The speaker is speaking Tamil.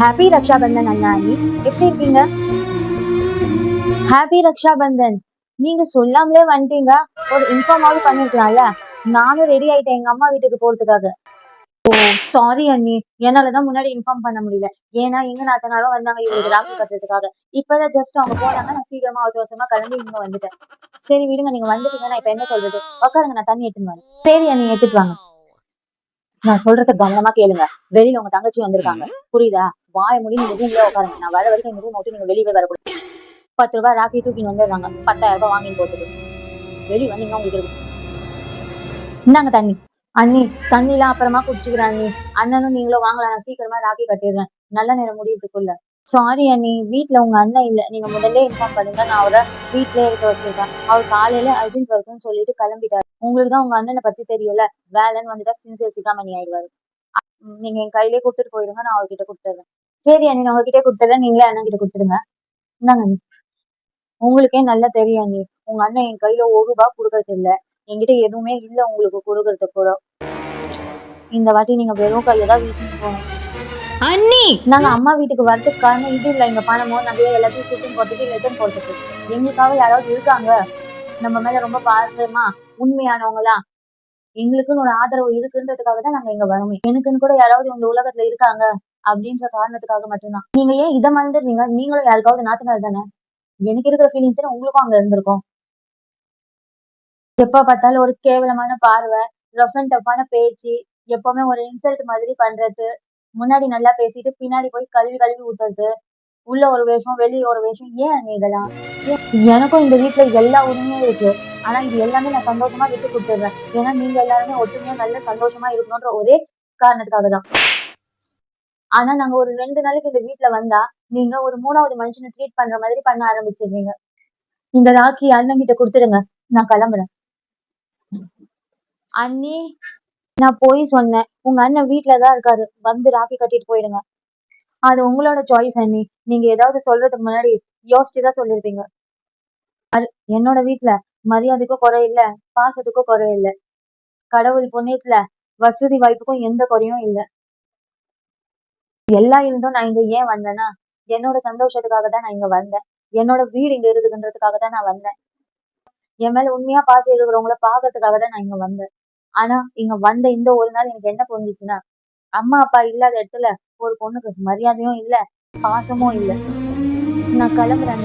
ஹாப்பி ரக்ஷாபந்தன் அண்ணா அண்ணி, எப்படி இருக்கீங்க? ஹாப்பி ரக்ஷாபந்தன். நீங்க சொல்லாமலே வந்துட்டீங்க. ஒரு இன்ஃபார்மாவது பண்ணிருக்கலாம்ல. நானும் ரெடி ஆயிட்டேன் எங்க அம்மா வீட்டுக்கு போறதுக்காக. ஓ, சாரி அண்ணி. என்னாலதான் முன்னாடி இன்ஃபார்ம் பண்ண முடியல. ஏன்னா எங்க நாத்தனாரும் வந்தாங்க இவருக்கு ராக்கி கட்டுறதுக்காக. இப்பதான் ஜஸ்ட் அவங்க போனாங்க. நான் சீக்கிரமா அவசர அவசரமா கிளம்பி இங்க வந்துட்டேன். சரி விடுங்க, நீங்க வந்துட்டீங்க. நான் இப்ப என்ன சொல்றது? உட்காருங்க, நான் தண்ணி எடுத்துன்னு வரேன். சரி அண்ணி, எடுத்துட்டு வாங்க. நான் சொல்றத கவனமா கேளுங்க. வெளியில உங்க தங்கச்சி வந்திருக்காங்க, புரியுதா? வாய மூடி நீங்க ரூம்லயே உட்காருங்க. நான் வர வரைக்கும் இந்த ரூம் விட்டு நீங்க வெளியவே வரக்கூடாது. 10 ரூபாய் ராக்கி தூக்கின்னு வந்துடுறாங்க, 10,000 ரூபாய் வாங்கின்னு போறதுக்கு. வெளியே வந்தீங்கன்னா உங்களுக்கு இருக்கு. இந்தாங்க தண்ணி. அண்ணி, தண்ணி எல்லாம் அப்புறமா குடிச்சுக்கிறேன் அண்ணி. அண்ணனும் நீங்களும் வாங்கலாம், நான் சீக்கிரமா ராக்கி கட்டிடுறேன் நல்ல நேரம் முடியறதுக்குள்ள. சாரி அண்ணி, வீட்டுல உங்க அண்ணன் இல்ல. நீங்க முதல்ல இன்ஃபார்ம் பண்ணுங்க. நான் அவரை வீட்லயே இருக்க வச்சிருக்கேன். அவர் காலையில அர்ஜென்ட் ஒர்க்குன்னு சொல்லிட்டு கிளம்பிட்டாரு. உங்களுக்கு தான் உங்க அண்ணனை பத்தி தெரியல. வேலைன்னு வந்துட்டா சின்சியர் சிக்காமணி ஆயிடுவாரு. நீங்க என் கையிலேயே கொடுத்துட்டு போயிடுங்க, நான் அவர்கிட்ட கொடுத்துறேன். சரி அண்ணி, நான் உங்ககிட்ட கொடுத்துறேன். நீங்களே அண்ணன் கிட்ட கொடுத்துடுங்க. இந்தாங்க அண்ணி. உங்களுக்கே நல்லா தெரியும் அண்ணி, உங்க அண்ணன் என் கையில 1 ரூபாய் கொடுக்கறது இல்ல. என்கிட்ட எதுவுமே இல்ல உங்களுக்கு கொடுக்கறதுக்கு கூட. இந்த வாட்டி நீங்க வெறும் கையதான் வீசிட்டு போகணும் அண்ணி. நாங்க அம்மா வீட்டுக்கு வரதுக்கு காரணம் இது இல்ல. எங்க பணமோ நகையோ எல்லாத்தையும் சுத்தின் போறதுக்கு இல்ல ரிட்டர்ன் போறதுக்கு. எங்களுக்காக யாராவது இருக்காங்க நம்ம மேல ரொம்ப பாசமா உண்மையானவங்களா, எங்களுக்குன்னு ஒரு ஆதரவு இருக்குன்றதுக்காக தான் நாங்க இங்க வரோமே. எனக்குன்னு கூட யாராவது இந்த உலகத்துல இருக்காங்க அப்படின்ற காரணத்துக்காக மட்டும்தான். நீங்க ஏன் இதை மறந்துடுறீங்க? நீங்களும் யாருக்காவது நாத்தனார் தானே. எனக்கு இருக்கிற ஃபீலிங்ஸ் உங்களுக்கும் அங்க இருந்திருக்கும். எப்ப பார்த்தாலும் ஒரு கேவலமான பார்வை, ரஃப் அண்ட் டஃப்பான பேச்சு, எப்பவுமே ஒரு இன்சல்ட் மாதிரி பண்றது, முன்னாடி நல்லா பேசிட்டு பின்னாடி போய் கழுவி கழுவி ஊத்துறது, உள்ள ஒரு வேஷம் வெளியே ஒரு வேஷம். ஏன் அண்ணி இதெல்லாம்? எனக்கும் இந்த வீட்டுல எல்லா உரிமையும் இருக்கு. ஆனா இது எல்லாமே நான் சந்தோஷமா விட்டு கொடுத்துடுறேன். ஏன்னா நீங்க எல்லாருமே ஒற்றுமையா நல்ல சந்தோஷமா இருக்கணும்ன்ற ஒரே காரணத்துக்காக தான். ஆனா நாங்க ஒரு 2 நாளைக்கு இந்த வீட்டுல வந்தா நீங்க ஒரு 3வது மனுஷனை ட்ரீட் பண்ற மாதிரி பண்ண ஆரம்பிச்சிடுறீங்க. இந்த ராக்கி அண்ணன் கிட்ட கொடுத்துடுங்க, நான் கிளம்புறேன். அண்ணி, நான் போய் சொன்னேன். உங்க அண்ணன் வீட்டுலதான் இருக்காரு, வந்து ராக்கி கட்டிட்டு போயிடுங்க. அது உங்களோட சாய்ஸ் அண்ணி. நீங்க ஏதாவது சொல்றதுக்கு முன்னாடி யோசிச்சுதான் சொல்லிருப்பீங்க. என்னோட வீட்டுல மரியாதைக்கும் குறை இல்ல, பாசத்துக்கும் குறை இல்ல. கடவுள் புண்ணியத்துல வசதி வாய்ப்புக்கும் எந்த குறையும் இல்ல. எல்லா இருந்தும் நான் இங்க ஏன் வந்தேன்னா, என்னோட சந்தோஷத்துக்காக தான் நான் இங்க வந்தேன். என்னோட வீடு இங்க இருக்குதுன்றதுக்காக தான் நான் வந்தேன். என் மேல உண்மையா பாசம் இருக்கிறவங்கள பாக்குறதுக்காக தான் நான் இங்க வந்தேன். ஆனா இங்க வந்த இந்த ஒரு நாள் எனக்கு என்ன புரிஞ்சுச்சுன்னா, அம்மா அப்பா இல்லாத இடத்துல ஒரு பொண்ணுக்கு மரியாதையும் இல்ல, பாசமும் இல்ல. நான் கிளம்புறேன்.